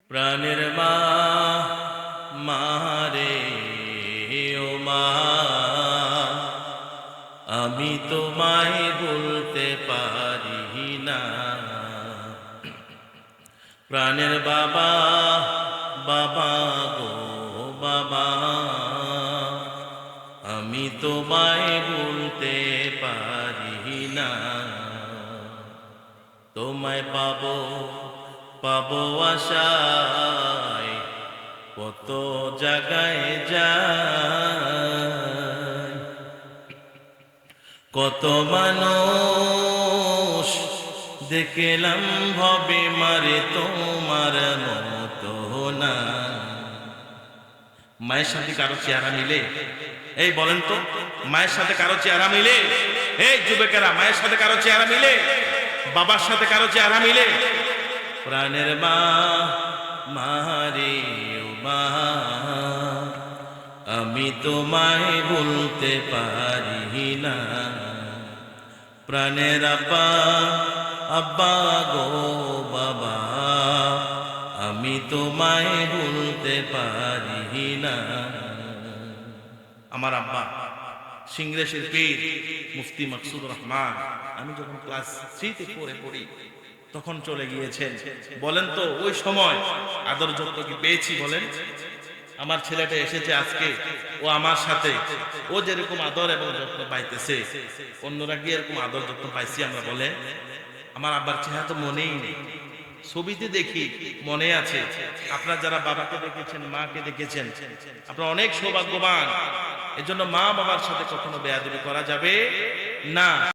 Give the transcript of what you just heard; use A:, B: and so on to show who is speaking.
A: প্রাণের মা, মারে ও মা, আমি তোমায় বলতে পারি না। প্রাণের বাবা, বাবা গো বাবা, আমি তোমায় বলতে পারি না। তোমায় পাবো পাবো আশায় কত জায়গায় যাই, কত মানুষ দেখলাম ভবে মারে তোমার মতো না। মায়ের সাথে কারো চেহারা মিলে? এই বলেন তো, মায়ের সাথে কারো চেহারা মিলে? এই যুবকেরা, মায়ের সাথে কারো চেহারা মিলে? বাবার সাথে কারো চেহারা মিলে? প্রাণের মা, মারে ও মা, আমি তোমায় বলতে পারি না। প্রাণের আব্বা, আব্বা গো বাবা, আমি তোমায় বলতে পারি না। আমার আব্বা সিংরেশের পীর মুফতি মাকসুদ রহমান, আমি যখন ক্লাস 3-তে পড়ি তখন চলে গিয়েছেন। বলেন তো ওই সময় আদর যত্ন কি পেয়েছি? বলেন। আমার ছেলেটা এসেছে আজকে, ও আমার সাথে, ও যেরকম আদর এবং যত্ন পাইতেছে, অন্যরা কি এরকম আদর যত্ন পাইছি আমরা? বলে। আমার আব্বার চেহারা তো মনেই নেই, ছবিতে দেখি মনে আছে। আপনারা যারা বাবাকে দেখেছেন, মাকে দেখেছেন, আপনারা অনেক সৌভাগ্যবান। এজন্য মা বাবার সাথে কখনো বেয়াদবি করা যাবে না।